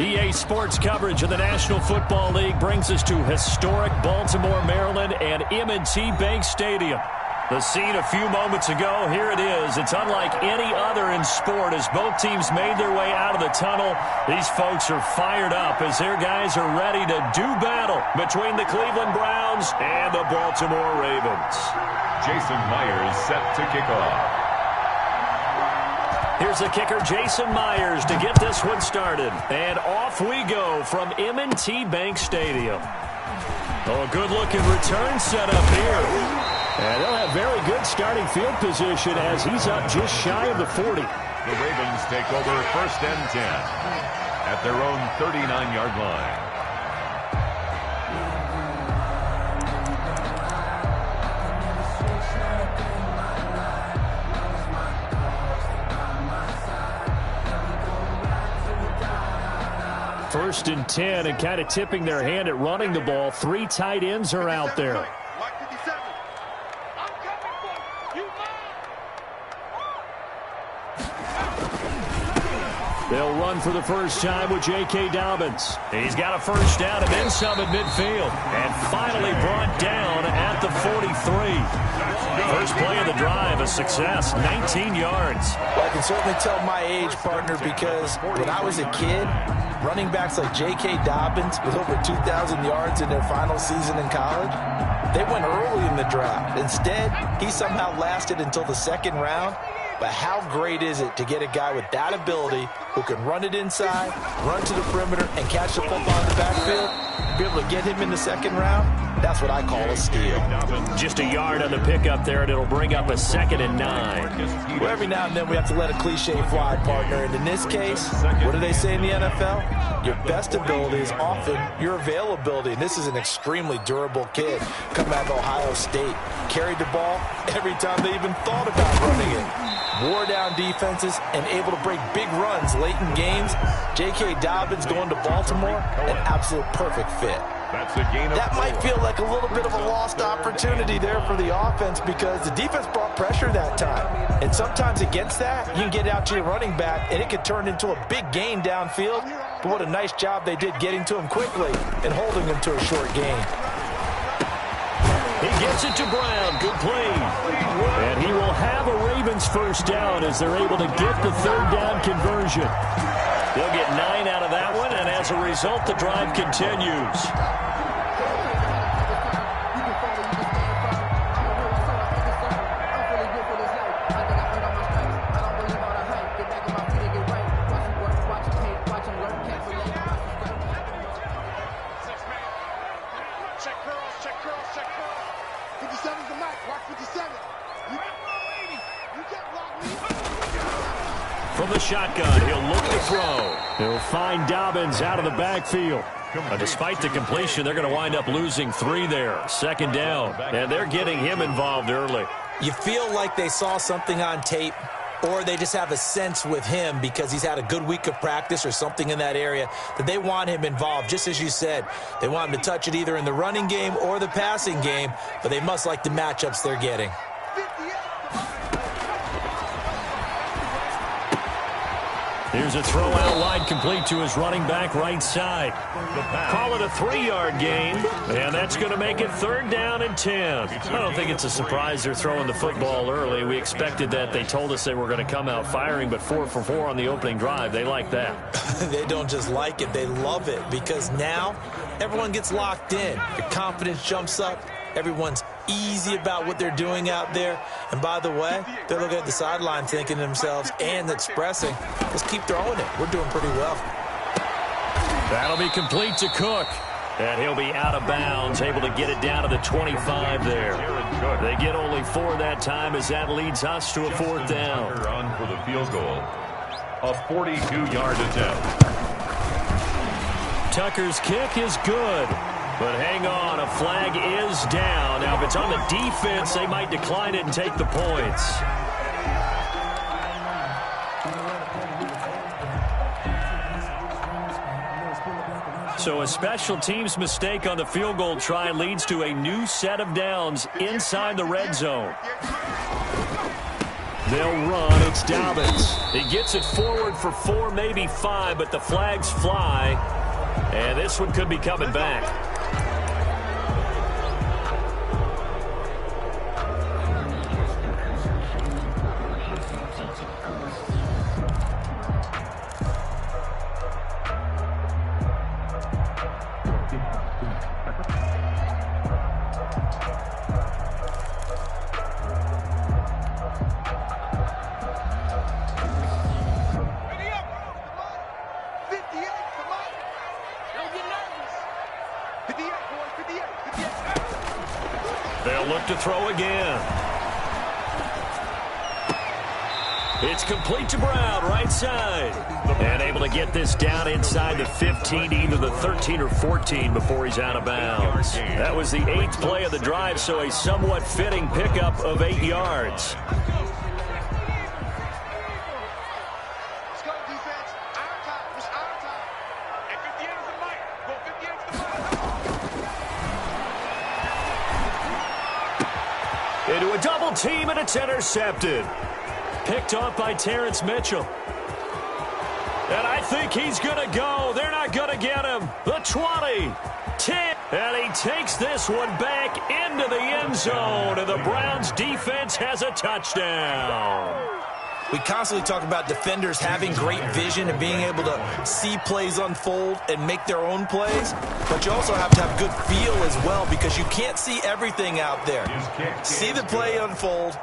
EA Sports coverage of the National Football League brings us to historic Baltimore, Maryland, and M&T Bank Stadium. The scene a few moments ago, here it is. It's unlike any other in sport as both teams made their way out of the tunnel. These folks are fired up as their guys are ready to do battle between the Cleveland Browns and the Baltimore Ravens. Jason Myers set to kick off. Here's the kicker, Jason Myers, to get this one started. And off we go from M&T Bank Stadium. Oh, a good-looking return set up here. And they'll have very good starting field position as he's up just shy of the 40. The Ravens take over 1st and 10 at their own 39-yard line. First and 10, and kind of tipping their hand at running the ball. 3 tight ends are out there. They'll run for the first time with J.K. Dobbins. He's got a first down and then some at midfield. And finally brought down at the 43. First play of the drive, a success, 19 yards. Well, I can certainly tell my age, partner, because when I was a kid, running backs like J.K. Dobbins with over 2,000 yards in their final season in college, they went early in the draft. Instead, he somehow lasted until the 2nd round. But how great is it to get a guy with that ability who can run it inside, run to the perimeter, and catch the football in the backfield? Be able to get him in the 2nd round? That's what I call a steal. Just a yard on the pickup there, and it'll bring up a 2nd and 9. Well, every now and then we have to let a cliche fly, partner. And in this case, what do they say in the NFL? Your best ability is often your availability. And this is an extremely durable kid coming out of Ohio State. Carried the ball every time they even thought about running it. Wore down defenses and able to break big runs late in games. J.K. Dobbins going to Baltimore, an absolute perfect fit. That might feel like a little bit of a lost opportunity there for the offense because the defense brought pressure that time. And sometimes against that, you can get out to your running back, and it could turn into a big gain downfield. But what a nice job they did getting to him quickly and holding him to a short gain. He gets it to Brown. Good play. And he will have a Ravens first down as they're able to get the 3rd down conversion. They'll get 9 out of that one, and as a result, the drive continues. From the shotgun, he'll look to throw. He'll find Dobbins out of the backfield. Despite the completion, they're going to wind up losing 3 there. 2nd down, and they're getting him involved early. You feel like they saw something on tape, or they just have a sense with him because he's had a good week of practice or something in that area that they want him involved. Just as you said, they want him to touch it either in the running game or the passing game, but they must like the matchups they're getting. Here's a throw out wide, complete to his running back right side. Call it a 3-yard gain, and that's going to make it 3rd down and 10. I don't think it's a surprise they're throwing the football early. We expected that. They told us they were going to come out firing, but 4 for 4 on the opening drive. They like that. They don't just like it, they love it, because now everyone gets locked in. Your confidence jumps up. Everyone's easy about what they're doing out there. And by the way, they're looking at the sideline thinking to themselves and expressing, let's keep throwing it. We're doing pretty well. That'll be complete to Cook. And he'll be out of bounds, able to get it down to the 25 there. They get only 4 that time as that leads us to a 4th down. On for the field goal. A 42-yard attempt. Tucker's kick is good. But hang on, a flag is down. Now, if it's on the defense, they might decline it and take the points. So a special teams mistake on the field goal try leads to a new set of downs inside the red zone. They'll run. It's Dobbins. He gets it forward for 4, maybe 5, but the flags fly. And this one could be coming back. They'll look to throw again. It's complete to Brown, right side. And able to get this down inside the 15, either the 13 or 14 before he's out of bounds. That was the 8th play of the drive, so a somewhat fitting pickup of 8 yards. Into a double team, and it's intercepted. Picked off by Terrence Mitchell. And I think he's going to go. They're not going to get him. The 20, 10, and he takes this one back into the end zone, and the Browns defense has a touchdown. We constantly talk about defenders having great vision and being able to see plays unfold and make their own plays, but you also have to have good feel as well because you can't see everything out there. See the play unfold,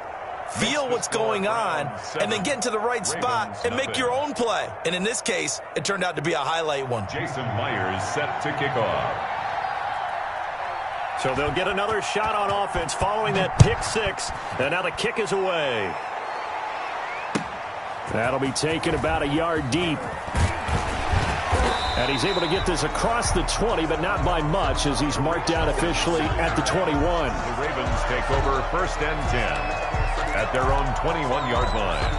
feel what's going on, and then get into the right spot and make your own play. And in this case, it turned out to be a highlight one. Jason Myers set to kick off. So they'll get another shot on offense following that pick 6, and now the kick is away. That'll be taken about a yard deep. And he's able to get this across the 20, but not by much as he's marked out officially at the 21. The Ravens take over 1st and 10 at their own 21-yard line.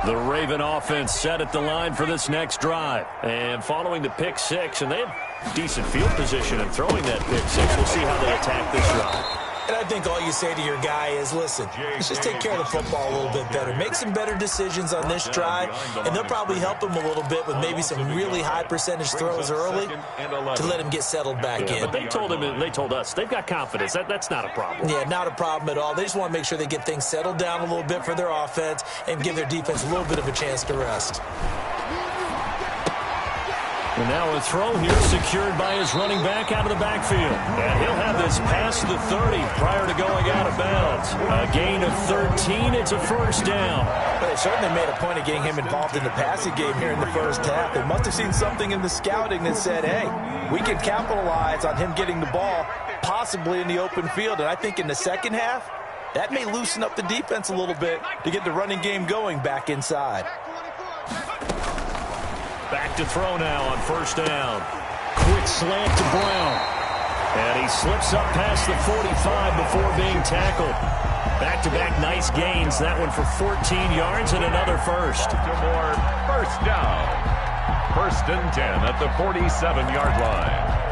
The Raven offense set at the line for this next drive. And following the pick 6, and they have decent field position in throwing that pick 6. We'll see how they attack this drive. And I think all you say to your guy is, listen, let's just take care of the football a little bit better. Make some better decisions on this drive, and they'll probably help him a little bit with maybe some really high percentage throws early to let him get settled back in. But they told him, and they told us, they've got confidence. That's not a problem. Yeah, not a problem at all. They just want to make sure they get things settled down a little bit for their offense and give their defense a little bit of a chance to rest. And now a throw here secured by his running back out of the backfield. And he'll have this past the 30 prior to going out of bounds. A gain of 13. It's a first down. But they certainly made a point of getting him involved in the passing game here in the first half. They must have seen something in the scouting that said, hey, we can capitalize on him getting the ball possibly in the open field. And I think in the second half, that may loosen up the defense a little bit to get the running game going back inside. Back to throw now on first down. Quick slant to Brown. And he slips up past the 45 before being tackled. Back-to-back nice gains. That one for 14 yards and another first. Baltimore first down. 1st and 10 at the 47-yard line.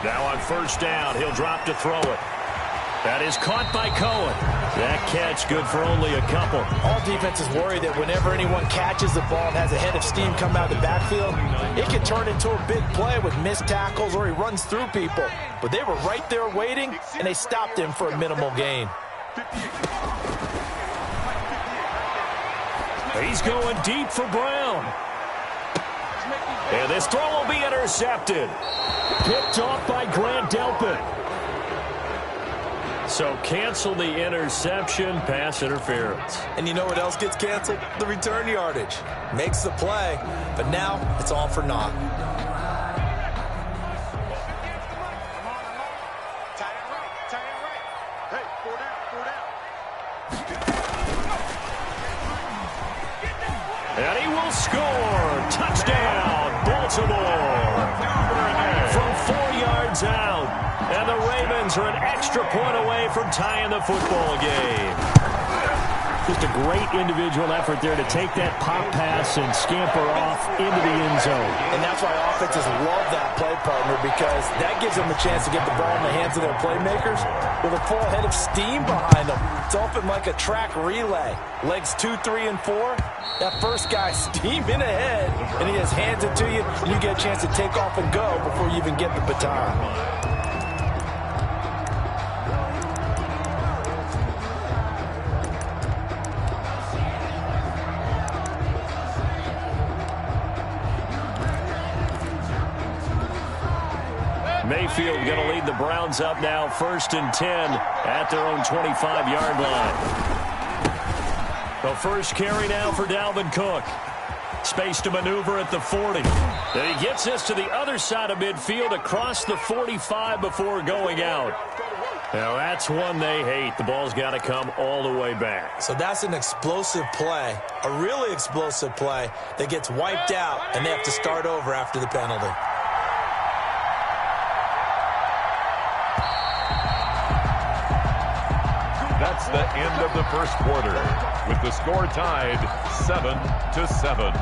Now on first down, he'll drop to throw it. That is caught by Cohen. That catch good for only a couple. All defenses worry that whenever anyone catches the ball and has a head of steam come out of the backfield, it can turn into a big play with missed tackles or he runs through people. But they were right there waiting, and they stopped him for a minimal gain. He's going deep for Brown. And this throw will be intercepted. Picked off by Grant Delpit. So cancel the interception, pass interference. And you know what else gets canceled? The return yardage. Makes the play, but now it's all for naught. And he will score. Touchdown, Baltimore. one's out. And the Ravens are an extra point away from tying the football game. Just a great individual effort there to take that pop pass and scamper off into the end zone. And that's why offenses love that play, partner, because that gives them a chance to get the ball in the hands of their playmakers with a full head of steam behind them. It's often like a track relay. Legs 2, 3, and 4. That first guy steaming ahead, and he just hands it to you, and you get a chance to take off and go before you even get the baton. Mayfield going to lead the Browns up now, 1st and 10 at their own 25-yard line. The first carry now for Dalvin Cook. Space to maneuver at the 40. And he gets this to the other side of midfield across the 45 before going out. Now that's one they hate. The ball's got to come all the way back. So that's an explosive play, a really explosive play that gets wiped out, and they have to start over after the penalty. That's the end of the first quarter, with the score tied 7-7.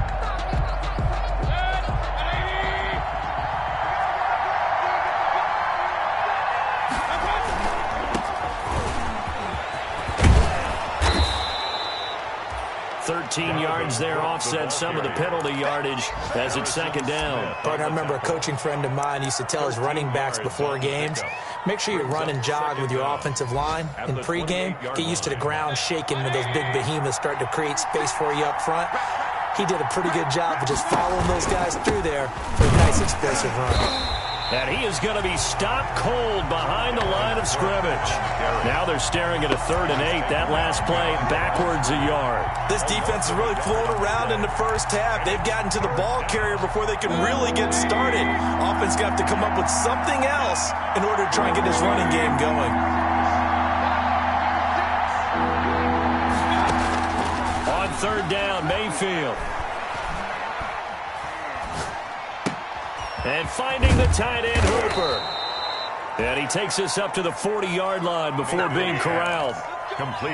Yards there offset some of the penalty yardage as it's 2nd down. But I remember a coaching friend of mine used to tell his running backs before games, make sure you run and jog with your offensive line in pregame. Get used to the ground shaking when those big behemoths start to create space for you up front. He did a pretty good job of just following those guys through there for a nice explosive run. And he is going to be stopped cold behind the line of scrimmage. Now they're staring at a 3rd and 8. That last play backwards a yard. This defense has really flown around in the first half. They've gotten to the ball carrier before they can really get started. Offense got to come up with something else in order to try and get this running game going. On 3rd down, Mayfield. And finding the tight end, Hooper. And he takes us up to the 40-yard line before being corralled.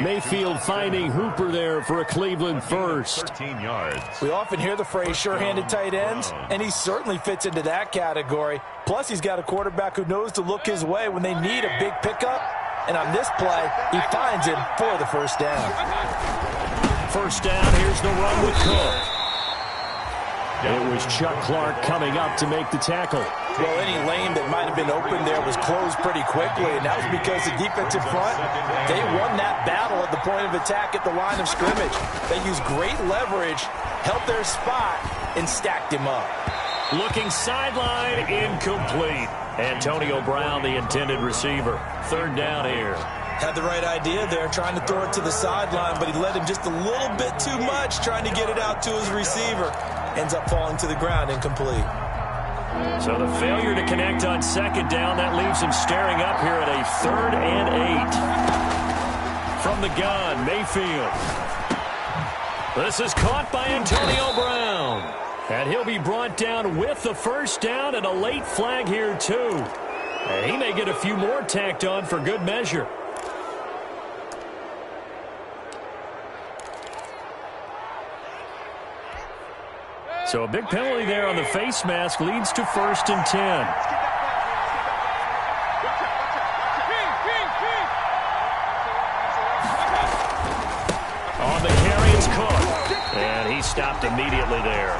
Mayfield finding Hooper there for a Cleveland first. 13 yards. We often hear the phrase sure-handed tight ends, and he certainly fits into that category. Plus, he's got a quarterback who knows to look his way when they need a big pickup. And on this play, he finds him for the first down. First down, here's the run with Cook. It was Chuck Clark coming up to make the tackle. Well, any lane that might have been open there was closed pretty quickly, and that was because the defensive front, they won that battle at the point of attack at the line of scrimmage. They used great leverage, held their spot, and stacked him up. Looking sideline, incomplete. Antonio Brown, the intended receiver. 3rd down here. Had the right idea there, trying to throw it to the sideline, but he led him just a little bit too much, trying to get it out to his receiver. Ends up falling to the ground, incomplete. So the failure to connect on 2nd down, that leaves him staring up here at a 3rd and 8. From the gun, Mayfield. This is caught by Antonio Brown. And he'll be brought down with the first down and a late flag here, too. And he may get a few more tacked on for good measure. So a big penalty there on the face mask leads to 1st and 10. On the carry, it's Cook. And he stopped immediately there.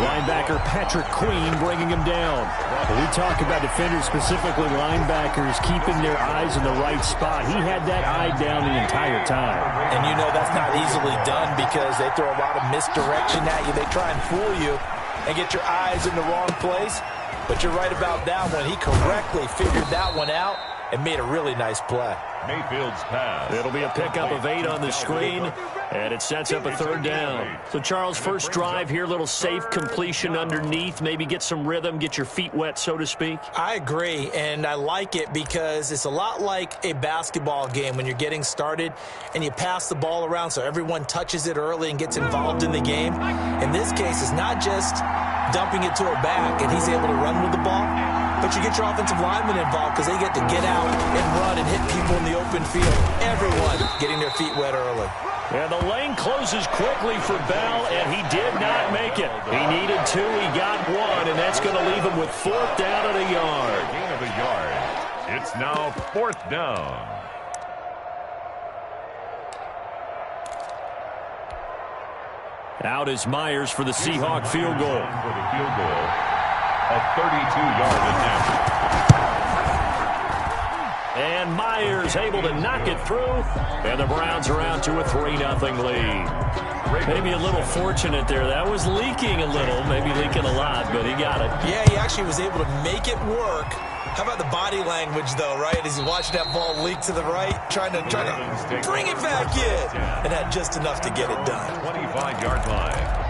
Linebacker Patrick Queen bringing him down. When we talk about defenders, specifically linebackers, keeping their eyes in the right spot. He had that eye down the entire time. And you know that's not easily done because they throw a lot of misdirection at you. They try and fool you and get your eyes in the wrong place. But you're right about that one. He correctly figured that one out and made a really nice play. Mayfield's pass. It'll be a pickup of 8 on the screen, and it sets up a 3rd down. So, Charles, first drive here, little safe completion underneath, maybe get some rhythm, get your feet wet, so to speak. I agree, and I like it because it's a lot like a basketball game when you're getting started and you pass the ball around so everyone touches it early and gets involved in the game. In this case, it's not just dumping it to a back and he's able to run with the ball. but you get your offensive linemen involved because they get to get out and run and hit people in the open field. Everyone getting their feet wet early. And the lane closes quickly for Bell, and he did not make it. He needed 2, he got 1, and that's going to leave him with 4th down and a yard. Gain of a yard. It's now 4th down. Out is Myers for the Seahawk field goal. For the field goal, a 32-yard attempt. And Myers able to knock it through, and the Browns are out to a 3-0 lead. Maybe a little fortunate there. That was leaking a little, maybe leaking a lot, but he got it. Yeah, he actually was able to make it work. How about the body language, though, right? As he watched that ball leak to the right, trying to bring it back in, and had just enough to get it done. 25-yard line.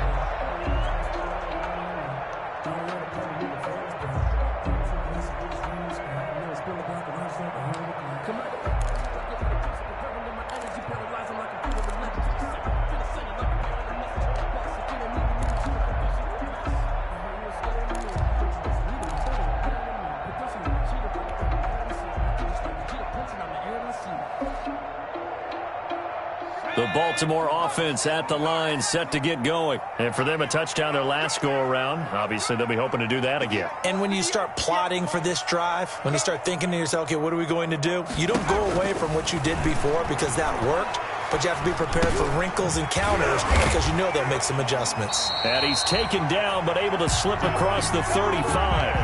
The Baltimore offense at the line, set to get going. And for them, a touchdown their last go-around. Obviously, they'll be hoping to do that again. And when you start plotting for this drive, when you start thinking to yourself, okay, what are we going to do? You don't go away from what you did before because that worked, but you have to be prepared for wrinkles and counters because you know they'll make some adjustments. And he's taken down, but able to slip across the 35.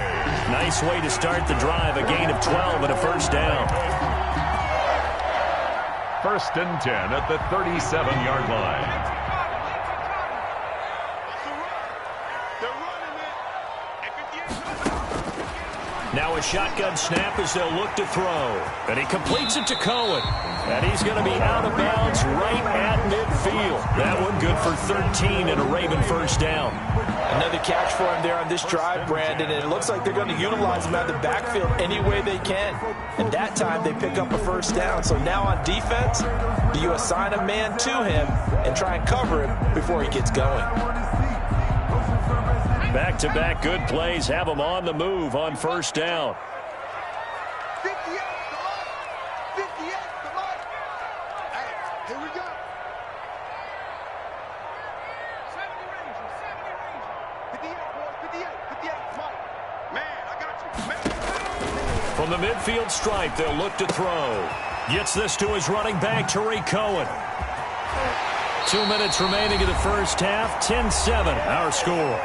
Nice way to start the drive, a gain of 12 and a 1st down. 1st and 10 at the 37-yard line. Now a shotgun snap as they'll look to throw. And he completes it to Cohen. And he's going to be out of bounds right at midfield. That one good for 13 and a Raven 1st down. Another catch for him there on this drive, Brandon, and it looks like they're going to utilize him out of the backfield any way they can. And that time they pick up a 1st down. So now on defense, do you assign a man to him and try and cover him before he gets going? Back-to-back good plays have him on the move on 1st down. 58, come on. Hey, here we go. 70 Ranger. 58, boys, 58, come on. Man, I got you. Man. From the midfield stripe, they'll look to throw. Gets this to his running back, Tariq Cohen. 2 minutes remaining in the 1st half, 10-7, our score.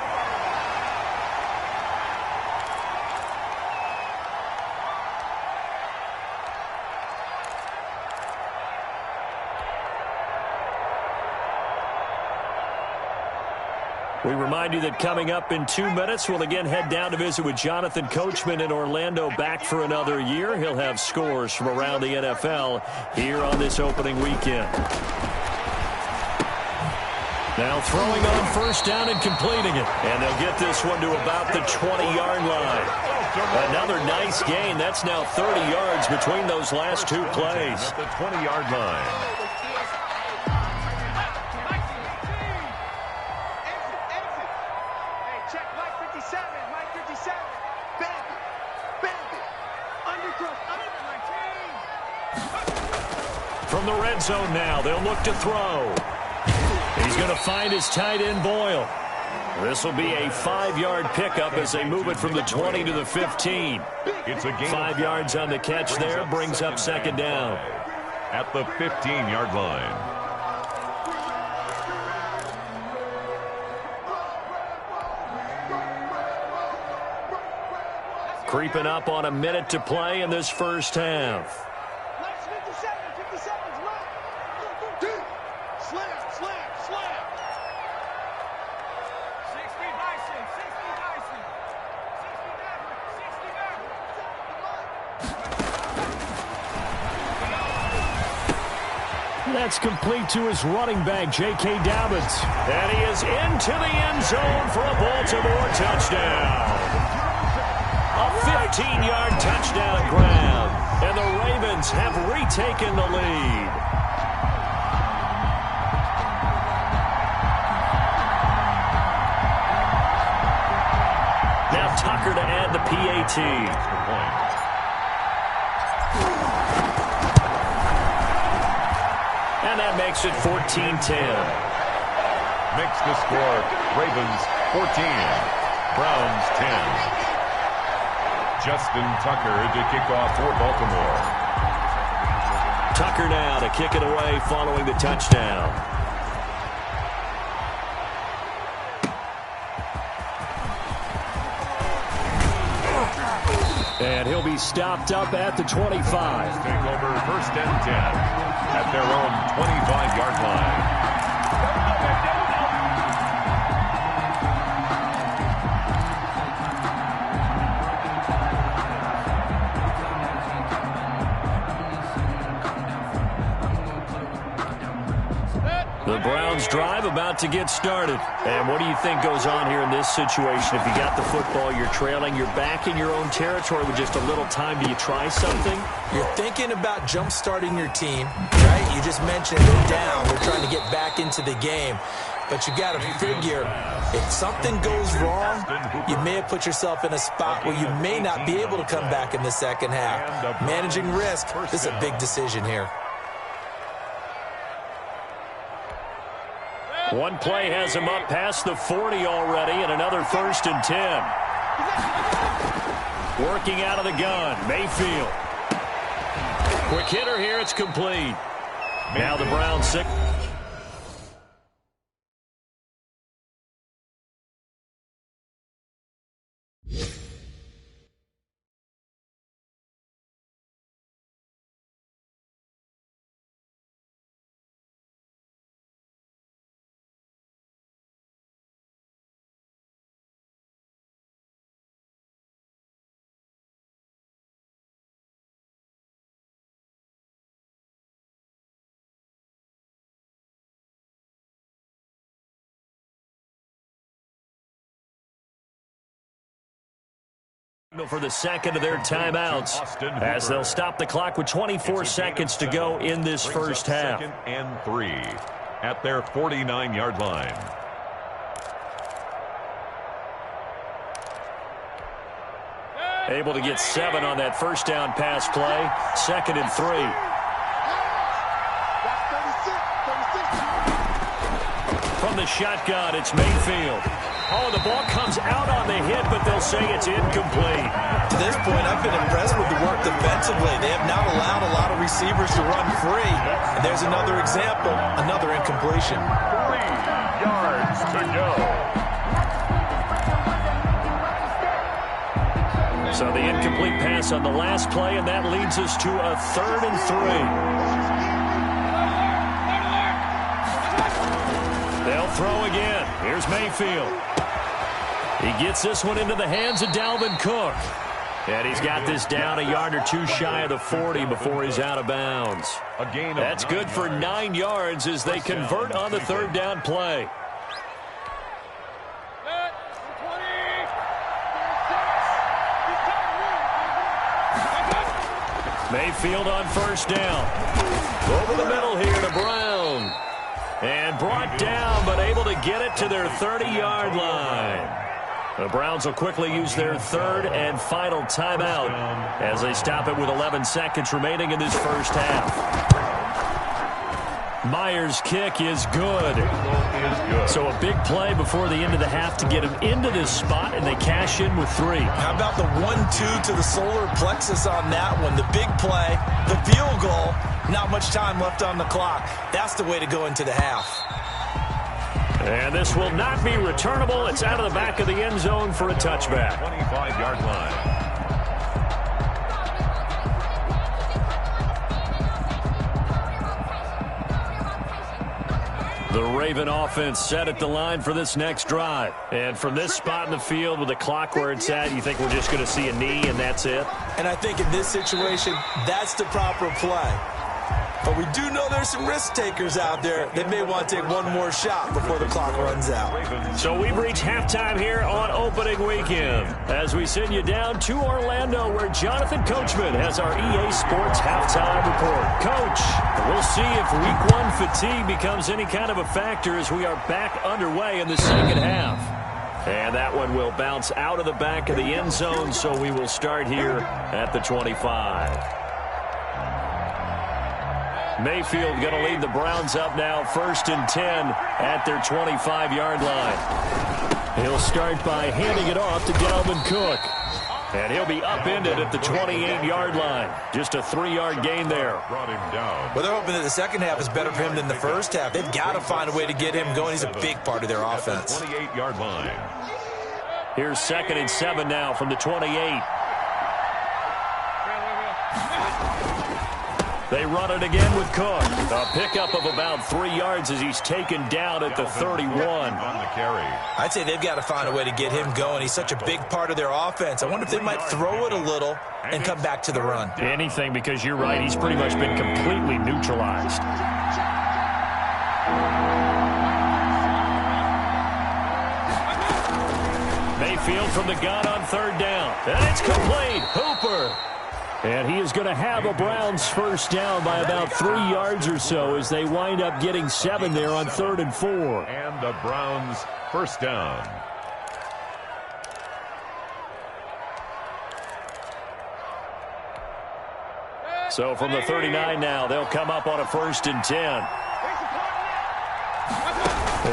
We remind you that coming up in 2 minutes, we'll again head down to visit with Jonathan Coachman in Orlando, back for another year. He'll have scores from around the NFL here on this opening weekend. Now throwing on 1st down and completing it. And they'll get this one to about the 20-yard line. Another nice gain. That's now 30 yards between those last 2 plays. At the 20-yard line. From the red zone now, they'll look to throw. He's going to find his tight end, Boyle. This will be a 5-yard pickup as they move it from the 20 to the 15. It's a gain 5 yards on the catch there, brings up 2nd down. At the 15-yard line. Creeping up on a minute to play in this 1st half. That's complete to his running back, J.K. Dobbins. And he is into the end zone for a Baltimore touchdown. A 15-yard touchdown ground. And the Ravens have retaken the lead. Now Tucker to add and the PAT. And that makes it 14-10. Makes the score Ravens 14, Browns 10. Justin Tucker to kick off for Baltimore. Tucker now to kick it away following the touchdown. And he'll be stopped up at the 25. Take over first and 10 at their own 25-yard line. The Browns drive about to get started. And what do you think goes on here in this situation? If you got the football, you're trailing, you're back in your own territory with just a little time. Do you try something? You're thinking about jump-starting your team, right? You just mentioned they're down. They're trying to get back into the game. But you got to figure, if something goes wrong, you may have put yourself in a spot where you may not be able to come back in the second half. Managing risk, this is a big decision here. One play has him up past the 40 already, and another first and 10. Working out of the gun, Mayfield. Quick hitter here, it's complete. Now the Browns sick. For the second of their timeouts as they'll stop the clock with 24 seconds to go in this first half. Second and 3 at their 49-yard line. Able to get 7 on that first down pass play. Second and 3. From the shotgun, it's Mayfield. Oh, the ball comes out on the hit, but they'll say it's incomplete. To this point, I've been impressed with the work defensively. They have not allowed a lot of receivers to run free. And there's another example, another incompletion. 3 yards to go. So the incomplete pass on the last play, and that leads us to a 3rd and 3. They'll throw again. Here's Mayfield. He gets this one into the hands of Dalvin Cook. And he's got this down a yard or two shy of the 40 before he's out of bounds. That's good for 9 yards as they convert on the third down play. Mayfield on first down. Over the middle here to Brown. And brought down, but able to get it to their 30-yard line. The Browns will quickly use their third and final timeout as they stop it with 11 seconds remaining in this first half. Myers' kick is good. So a big play before the end of the half to get him into this spot, and they cash in with 3. How about the 1-2 to the solar plexus on that one? The big play, the field goal, not much time left on the clock. That's the way to go into the half. And this will not be returnable. It's out of the back of the end zone for a touchback. 25-yard line. The Raven offense set at the line for this next drive. And from this spot in the field with the clock where it's at, you think we're just going to see a knee and that's it? And I think in this situation, that's the proper play. But we do know there's some risk takers out there that may want to take one more shot before the clock runs out. So we've reached halftime here on opening weekend as we send you down to Orlando where Jonathan Coachman has our EA Sports halftime report. Coach, we'll see if week 1 fatigue becomes any kind of a factor as we are back underway in the second half. And that one will bounce out of the back of the end zone, so we will start here at the 25. Mayfield going to lead the Browns up now, 1st and 10 at their 25-yard line. He'll start by handing it off to Dalvin Cook. And he'll be upended at the 28-yard line. Just a 3-yard gain there. Brought him down. Well, they're hoping that the second half is better for him than the first half. They've got to find a way to get him going. He's a big part of their offense. 28-yard line. Here's 2nd and 7 now from the 28. They run it again with Cook. A pickup of about 3 yards as he's taken down at the 31. On the carry. I'd say they've got to find a way to get him going. He's such a big part of their offense. I wonder if they might throw it a little and come back to the run. Anything, because you're right. He's pretty much been completely neutralized. Mayfield from the gun on 3rd down. And it's complete. Hooper. And he is going to have a Browns first down by about 3 yards or so as they wind up getting 7 there on 3rd and 4. And the Browns first down. So from the 39 now, they'll come up on a 1st and 10.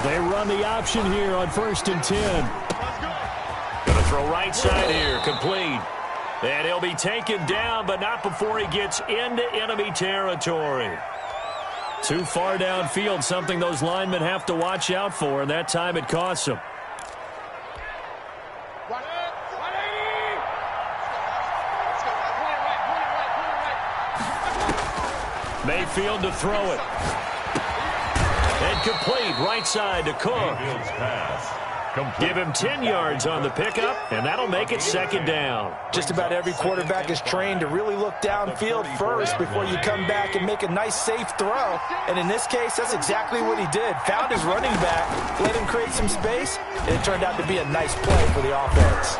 They run the option here on 1st and 10. Going to throw right side here, complete. And he'll be taken down, but not before he gets into enemy territory. Too far downfield, something those linemen have to watch out for, and that time it costs them. Mayfield to throw it. And complete, right side to Cook. Give him 10 yards on the pickup, and that'll make it 2nd down. Just about every quarterback is trained to really look downfield first before you come back and make a nice, safe throw. And in this case, that's exactly what he did. Found his running back, let him create some space, and it turned out to be a nice play for the offense.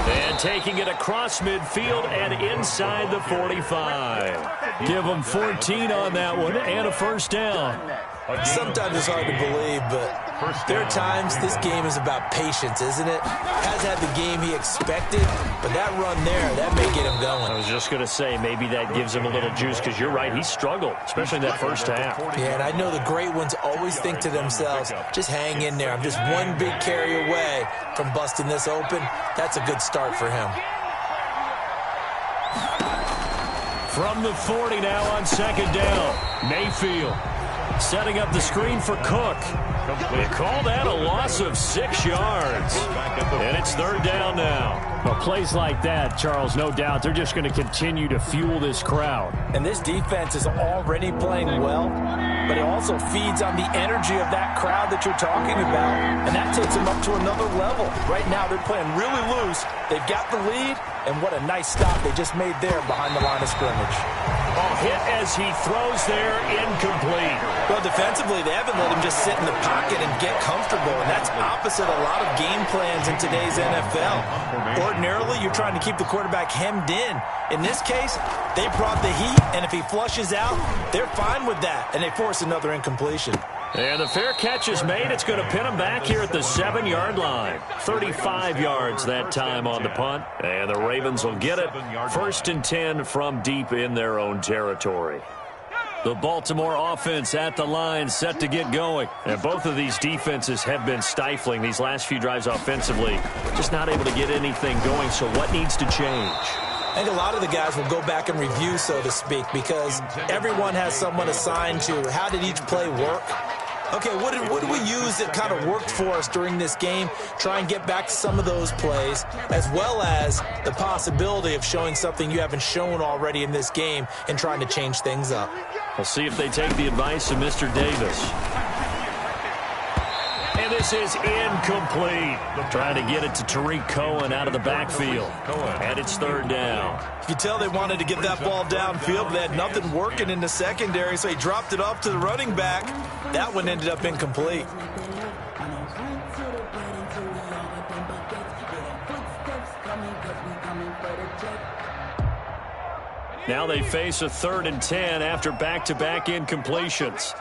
And taking it across midfield and inside the 45. Give him 14 on that one and a first down. Sometimes it's hard to believe, but there are times this game is about patience, isn't it? Has had the game he expected, but that run there, that may get him going. I was just going to say, maybe that gives him a little juice, because you're right, he struggled, especially in that first half. Yeah, and I know the great ones always think to themselves, just hang in there. I'm just one big carry away from busting this open. That's a good start for him. From the 40 now on 2nd down, Mayfield setting up the screen for Cook. They call that a loss of 6 yards. And it's 3rd down now. Well, plays like that, Charles, no doubt, they're just going to continue to fuel this crowd. And this defense is already playing well, but it also feeds on the energy of that crowd that you're talking about, and that takes them up to another level. Right now, they're playing really loose. They've got the lead, and what a nice stop they just made there behind the line of scrimmage. Hit as he throws there, incomplete. Well, defensively, they haven't let him just sit in the pocket and get comfortable, and that's opposite a lot of game plans in today's NFL. Ordinarily, you're trying to keep the quarterback hemmed in. In this case, they brought the heat, and if he flushes out, they're fine with that, and they force another incompletion. And the fair catch is made. It's going to pin him back here at the 7-yard line. 35 yards that time on the punt. And the Ravens will get it. 1st and 10 from deep in their own territory. The Baltimore offense at the line, set to get going. And both of these defenses have been stifling these last few drives offensively. Just not able to get anything going. So what needs to change? I think a lot of the guys will go back and review, so to speak, because everyone has someone assigned to how did each play work. Okay, what did we use that kind of worked for us during this game? Try and get back to some of those plays, as well as the possibility of showing something you haven't shown already in this game and trying to change things up. We'll see if they take the advice of Mr. Davis. And this is incomplete. Trying to get it to Tariq Cohen out of the backfield. And it's 3rd down. You can tell they wanted to get that ball downfield, but they had nothing working in the secondary, so he dropped it off to the running back. That one ended up incomplete. Now they face a 3rd and 10 after back-to-back incompletions.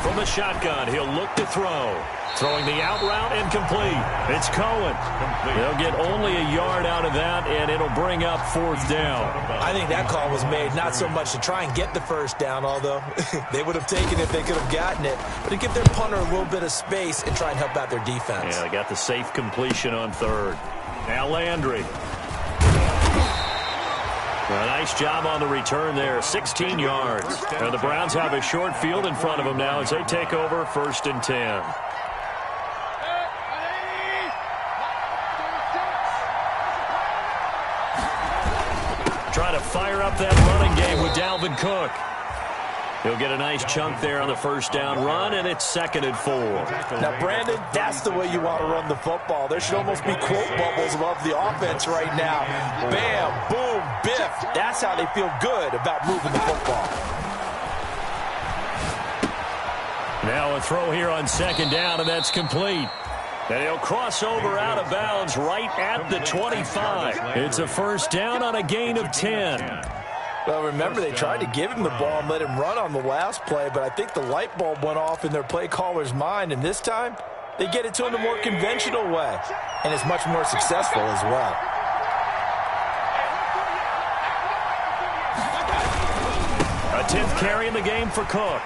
from the shotgun. He'll look to throw. Throwing the out route and complete. It's Cohen. They'll get only a yard out of that, and it'll bring up 4th down. I think that call was made not so much to try and get the first down, although they would have taken it if they could have gotten it, but to give their punter a little bit of space and try and help out their defense. Yeah, they got the safe completion on 3rd. Now Landry. A nice job on the return there, 16 yards. And the Browns have a short field in front of them now as they take over 1st and 10. Try to fire up that running game with Dalvin Cook. He'll get a nice chunk there on the 1st down run, and it's 2nd and 4. Now, Brandon, that's the way you want to run the football. There should almost be quote bubbles above the offense right now. Bam, boom, biff. That's how they feel good about moving the football. Now a throw here on 2nd down, and that's complete. And he'll cross over out of bounds right at the 25. It's a 1st down on a gain of 10. Well, remember, they tried to give him the ball and let him run on the last play, but I think the light bulb went off in their play caller's mind, and this time they get it to him the more conventional way, and it's much more successful as well. A 10th carry in the game for Cook.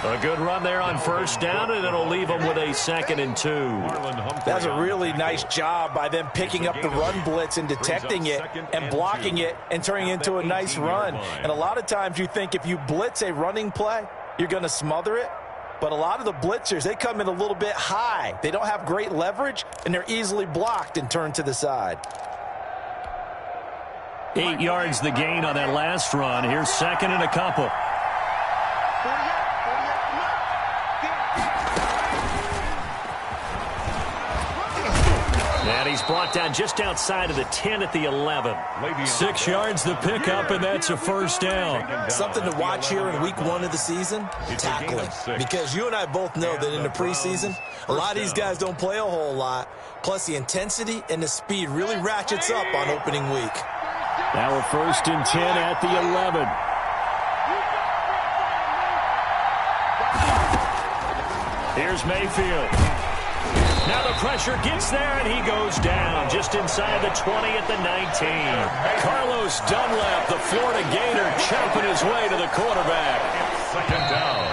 A good run there on 1st down, and it'll leave them with a 2nd and 2. That's a really nice job by them picking up the run blitz and detecting it and blocking it and turning it into a nice run. And a lot of times you think if you blitz a running play, you're going to smother it. But a lot of the blitzers, they come in a little bit high. They don't have great leverage, and they're easily blocked and turned to the side. 8 yards the gain on that last run. Here's 2nd and a couple. And he's brought down just outside of the 10 at the 11. 6 yards the pickup, and that's a 1st down. Something to watch here in week 1 of the season, tackling. Because you and I both know that in the preseason, a lot of these guys don't play a whole lot. Plus, the intensity and the speed really ratchets up on opening week. Now a 1st and 10 at the 11. Here's Mayfield. Now the pressure gets there, and he goes down just inside the 20 at the 19. Carlos Dunlap, the Florida Gator, chopping his way to the quarterback. 2nd down.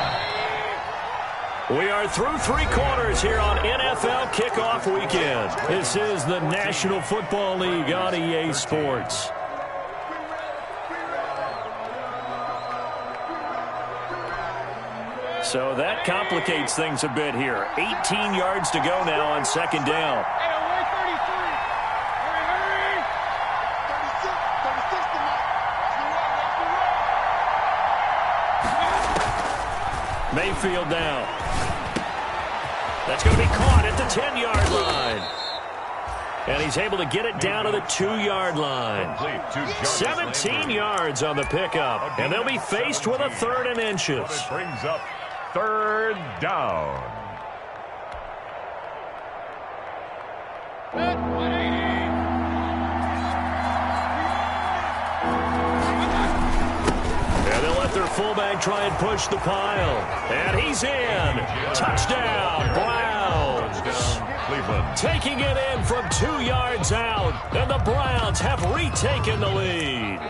We are through 3 quarters here on NFL Kickoff Weekend. This is the National Football League on EA Sports. So that complicates things a bit here. 18 yards to go now on 2nd down. Mayfield down. That's going to be caught at the 10-yard line. And he's able to get it down to the 2-yard line. 17 yards on the pickup. And they'll be faced with a 3rd and inches. Brings up 3rd down. And they'll let their fullback try and push the pile. And he's in. Touchdown, Browns. Cleveland. Taking it in from 2 yards out. And the Browns have retaken the lead.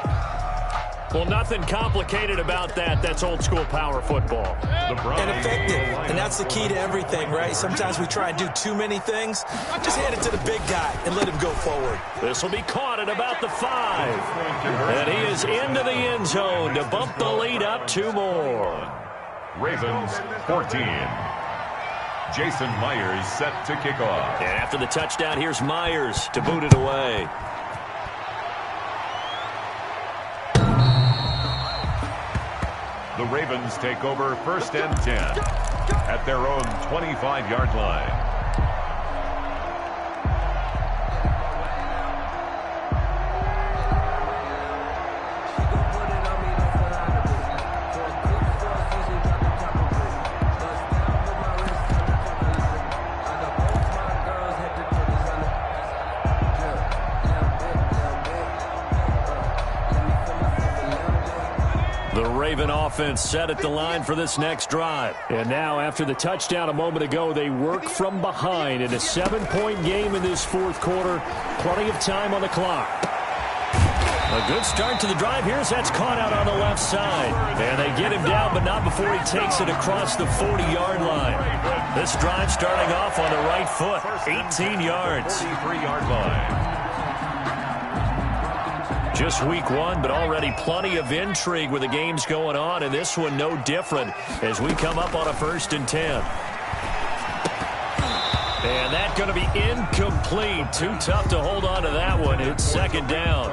Well, nothing complicated about that. That's old-school power football. And effective. And that's the key to everything, right? Sometimes we try and do too many things. Just hand it to the big guy and let him go forward. This will be caught at about the 5. And he is into the end zone to bump the lead up 2 more. Ravens 14. Jason Myers set to kick off. And after the touchdown, here's Myers to boot it away. The Ravens take over 1st and 10 at their own 25-yard line. Raven offense set at the line for this next drive. And now, after the touchdown a moment ago, they work from behind in a 7-point game in this fourth quarter. Plenty of time on the clock. A good start to the drive here as that's caught out on the left side. And they get him down, but not before he takes it across the 40-yard line. This drive starting off on the right foot, 18 yards. 43-yard line. Just week one, but already plenty of intrigue with the games going on, and this one no different as we come up on a 1st and 10. And that's going to be incomplete. Too tough to hold on to that one. It's 2nd down.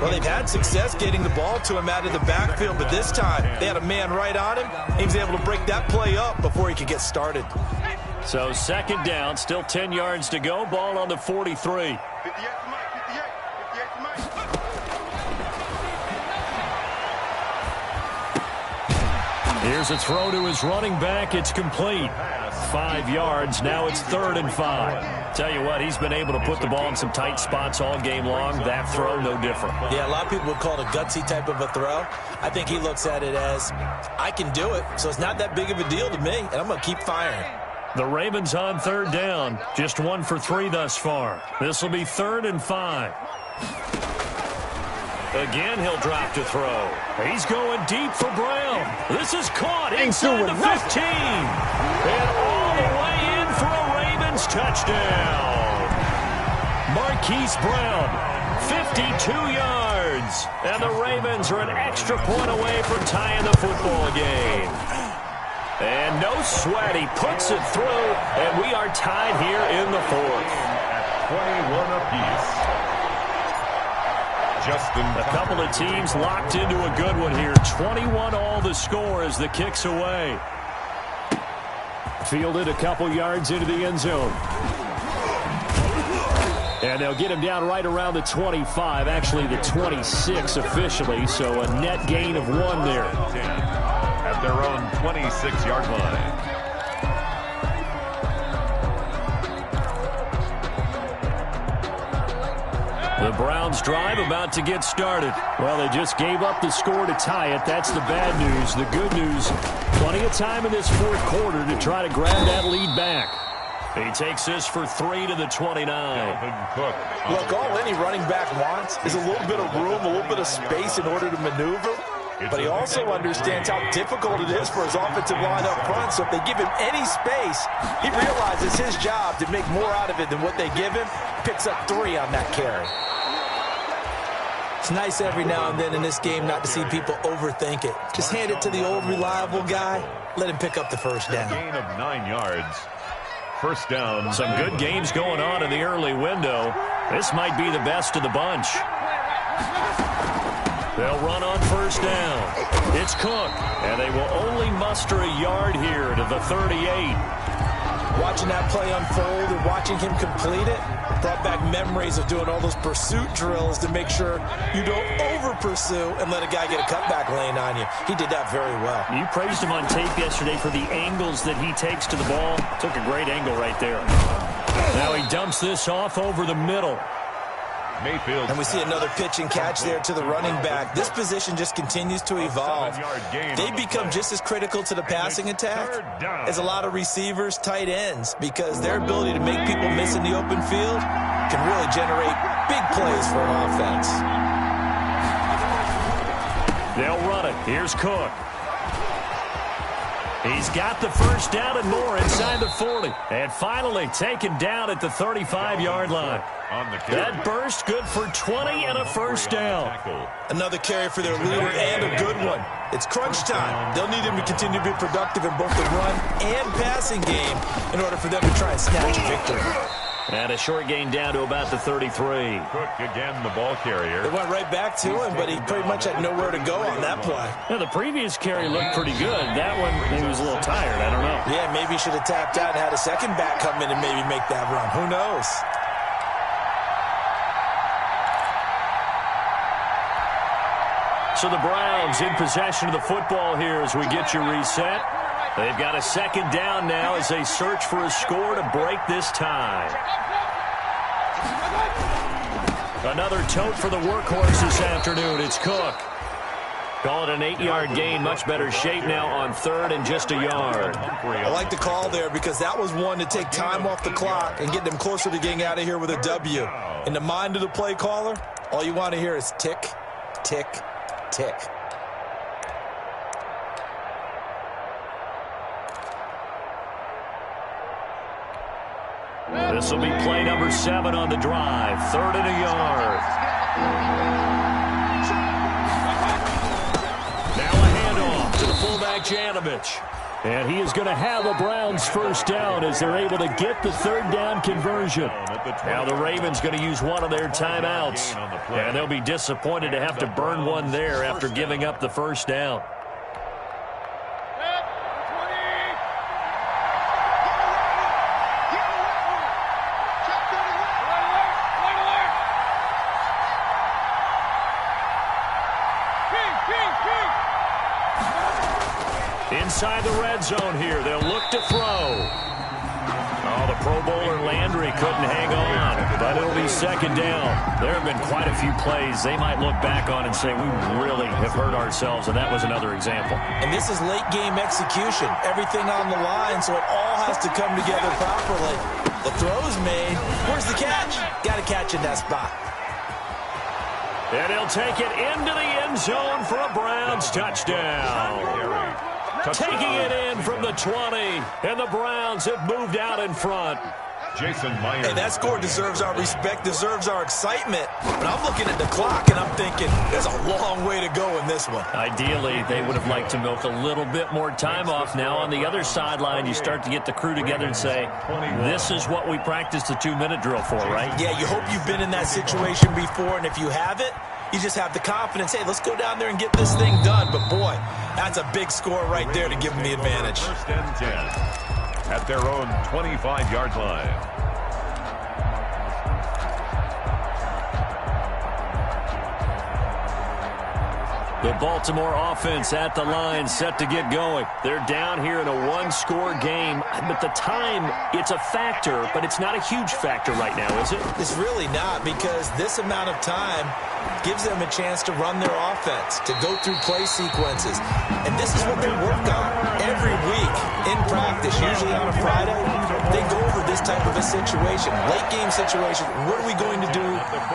Well, they've had success getting the ball to him out of the backfield, but this time they had a man right on him. He was able to break that play up before he could get started. So 2nd down, still 10 yards to go. Ball on the 43. 58 to Mike, 58 to Mike. Here's a throw to his running back. It's complete. 5 yards. Now it's 3rd and 5. Tell you what, he's been able to put the ball in some tight spots all game long. That throw, no different. Yeah, a lot of people would call it a gutsy type of a throw. I think he looks at it as, I can do it, so it's not that big of a deal to me, and I'm going to keep firing. The Ravens on 3rd down. Just 1 for 3 thus far. This will be 3rd and 5. Again, he'll drop to throw. He's going deep for Brown. This is caught inside the 15. And all the way in for a Ravens touchdown. Marquise Brown, 52 yards. And the Ravens are an extra point away from tying the football game. And no sweat, he puts it through, and we are tied here in the 4th. At 21 apiece. A couple of teams locked into a good one here. 21 all the score as the kick's away. Fielded a couple yards into the end zone. And they'll get him down right around the 25, actually the 26 officially, so a net gain of 1 there. At their own 26-yard line. The Browns drive about to get started. Well, they just gave up the score to tie it. That's the bad news. The good news, plenty of time in this fourth quarter to try to grab that lead back. He takes this for 3 to the 29. Look, all any running back wants is a little bit of room, a little bit of space in order to maneuver. But he also understands how difficult it is for his offensive line up front. So if they give him any space, he realizes his job to make more out of it than what they give him. Picks up 3 on that carry. It's nice every now and then in this game not to see people overthink it. Just hand it to the old reliable guy. Let him pick up the 1st down. Gain of 9 yards. 1st down. Some good games going on in the early window. This might be the best of the bunch. They'll run on 1st down. It's Cook, and they will only muster a yard here to the 38. Watching that play unfold and watching him complete it brought back memories of doing all those pursuit drills to make sure you don't over-pursue and let a guy get a cutback lane on you. He did that very well. You praised him on tape yesterday for the angles that he takes to the ball. Took a great angle right there. Now he dumps this off over the middle. Mayfield. And we see another pitch and catch there to the running back. This position just continues to evolve. They become just as critical to the passing attack as a lot of receivers, tight ends, because their ability to make people miss in the open field can really generate big plays for an offense. They'll run it. Here's Cook. He's got the 1st down and more inside the 40. And finally taken down at the 35-yard line. That burst good for 20 and a 1st down. Another carry for their leader and a good one. It's crunch time. They'll need him to continue to be productive in both the run and passing game in order for them to try and snatch a victory. And a short gain down to about the 33. Cook again, the ball carrier. They went right back to him, but he pretty much had nowhere to go on that play. Yeah, the previous carry looked pretty good. That one, he was a little tired. I don't know. Yeah, maybe he should have tapped out and had a second back come in and maybe make that run. Who knows? So the Browns in possession of the football here as we get you reset. They've got a 2nd down now as they search for a score to break this tie. Another tote for the workhorse this afternoon. It's Cook. Call it an 8-yard gain. Much better shape now on 3rd and just a yard. I like the call there because that was one to take time off the clock and get them closer to getting out of here with a W. In the mind of the play caller, all you want to hear is tick, tick, tick. This will be play number 7 on the drive. 3rd and a yard. Now a handoff to the fullback, Janovich. And he is going to have a Browns first down as they're able to get the 3rd down conversion. Now the Ravens going to use one of their timeouts. And they'll be disappointed to have to burn one there after giving up the first down. Inside the red zone here, they'll look to throw. Oh, the Pro Bowler Landry couldn't hang on, but it'll be 2nd down. There have been quite a few plays they might look back on and say, we really have hurt ourselves, and that was another example. And this is late game execution. Everything on the line, so it all has to come together properly. The throw's made. Where's the catch? Got to catch in that spot. And he'll take it into the end zone for a Browns touchdown. Taking it in from the 20, and the Browns have moved out in front. Jason Myers. Hey, that score deserves our respect, deserves our excitement. But I'm looking at the clock, and I'm thinking there's a long way to go in this one. Ideally, they would have liked to milk a little bit more time off. Now on the other sideline, you start to get the crew together and say, this is what we practiced the 2-minute drill for, right? Yeah, you hope you've been in that situation before, and if you haven't, you just have the confidence, hey, let's go down there and get this thing done. But, boy, that's a big score right there to give them the advantage. 1st and 10 at their own 25-yard line. The Baltimore offense at the line, set to get going. They're down here in a 1-score game. But the time, it's a factor, but it's not a huge factor right now, is it? It's really not, because this amount of time gives them a chance to run their offense, to go through play sequences. And this is what they work on every week in practice, usually on a Friday. They go over this type of a situation, late game situation. What are we going to do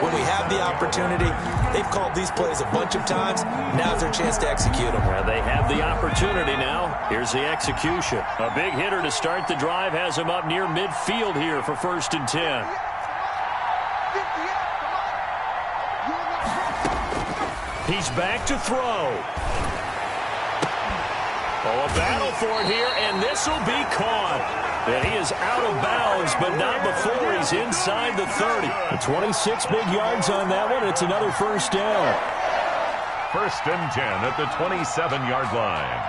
when we have the opportunity? They've called these plays a bunch of times. Now's their chance to execute them. Well, they have the opportunity now. Here's the execution. A big hitter to start the drive has him up near midfield here for 1st and 10. He's back to throw. Oh, a battle for it here, and this will be caught. And he is out of bounds, but not before he's inside the 30. 26 big yards on that one. It's another first down. 1st and 10 at the 27-yard line.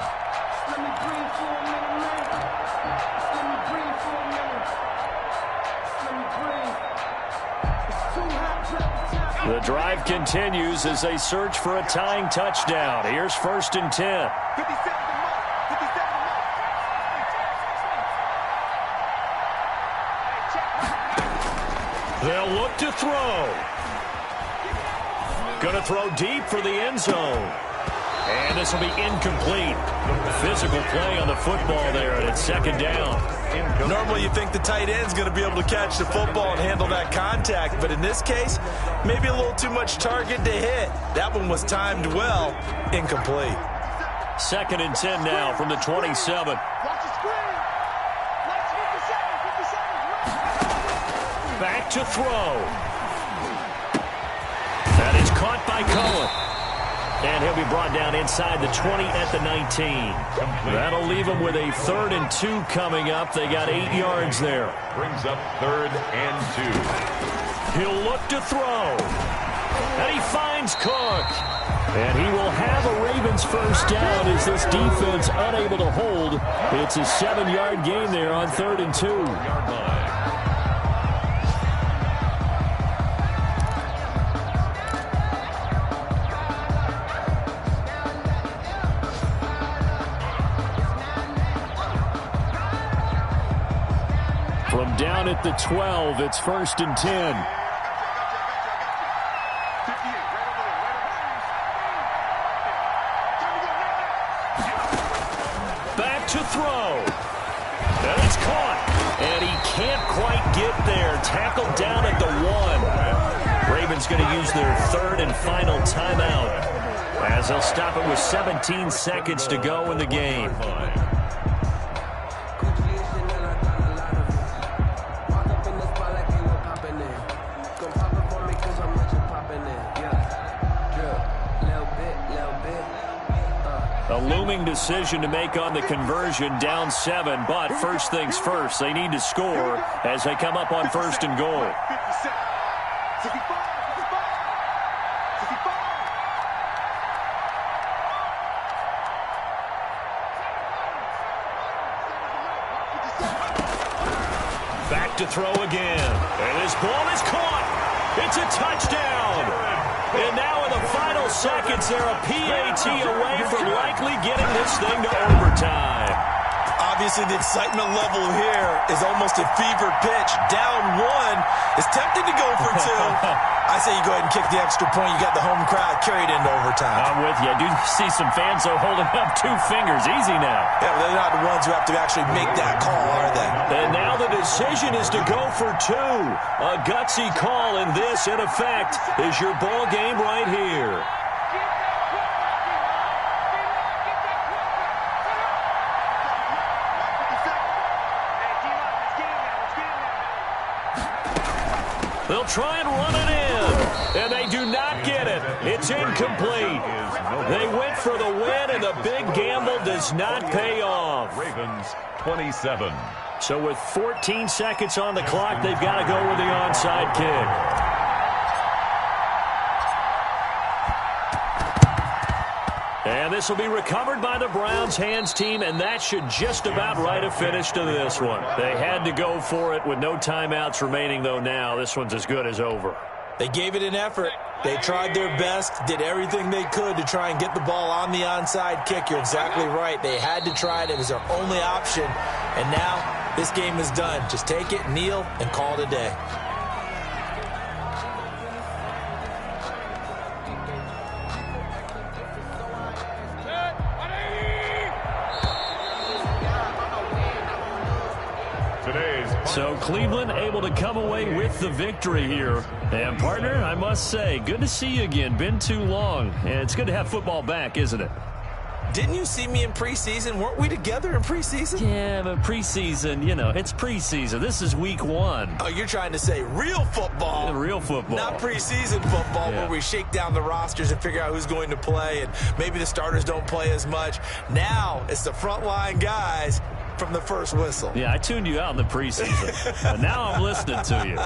The drive continues as they search for a tying touchdown. Here's 1st and 10. They'll look to throw. Going to throw deep for the end zone. And this will be incomplete. Physical play on the football there, and it's 2nd down. Normally you think the tight end's going to be able to catch the football and handle that contact, but in this case, maybe a little too much target to hit. That one was timed well, incomplete. 2nd and 10 now from the 27. Back to throw. That is caught by Cohen. And he'll be brought down inside the 20 at the 19. That'll leave him with a 3rd and 2 coming up. They got 8 yards there. Brings up 3rd and 2. He'll look to throw. And he finds Cook. And he will have a Ravens first down as this defense unable to hold. It's a 7-yard gain there on 3rd and 2. Yard line. From down at the 12, it's 1st and 10. throw. And it's caught. And he can't quite get there. Tackled down at the 1. Ravens going to use their third and final timeout, as they'll stop it with 17 seconds to go in the game. A looming decision to make on the conversion, down 7, but first things first, they need to score as they come up on first and goal. 65. Back to throw again. And this ball is caught. It's a touchdown. And now in the final seconds, they're a PAT away from likely getting this thing to overtime. Obviously, the excitement level here is almost a fever pitch. Down 1 is tempting to go for 2. I say you go ahead and kick the extra point. You got the home crowd carried into overtime. I'm with you. I do see some fans, though, holding up 2 fingers. Easy now. Yeah, but they're not the ones who have to actually make that call, are they? And now the decision is to go for 2. A gutsy call, and this, in effect, is your ball game right here. They'll try and run it in, and they do not get it. It's incomplete. They went for the win, and the big gamble does not pay off. Ravens 27. So with 14 seconds on the clock, they've got to go with the onside kick. And this will be recovered by the Browns hands team, and that should just about write a finish to this one. They had to go for it with no timeouts remaining, though now this one's as good as over. They gave it an effort. They tried their best, did everything they could to try and get the ball on the onside kick. You're exactly right. They had to try it. It was their only option. And now this game is done. Just take it, kneel, and call it a day. So Cleveland able to come away with the victory here. And partner, I must say, good to see you again. Been too long. And it's good to have football back, isn't it? Didn't you see me in preseason? Weren't we together in preseason? Yeah, but preseason, you know, it's preseason. This is week 1. Oh, you're trying to say real football. Real football. Not preseason football, where we shake down the rosters and figure out who's going to play, and maybe the starters don't play as much. Now it's the frontline guys from the first whistle. Yeah, I tuned you out in the preseason. But now I'm listening to you.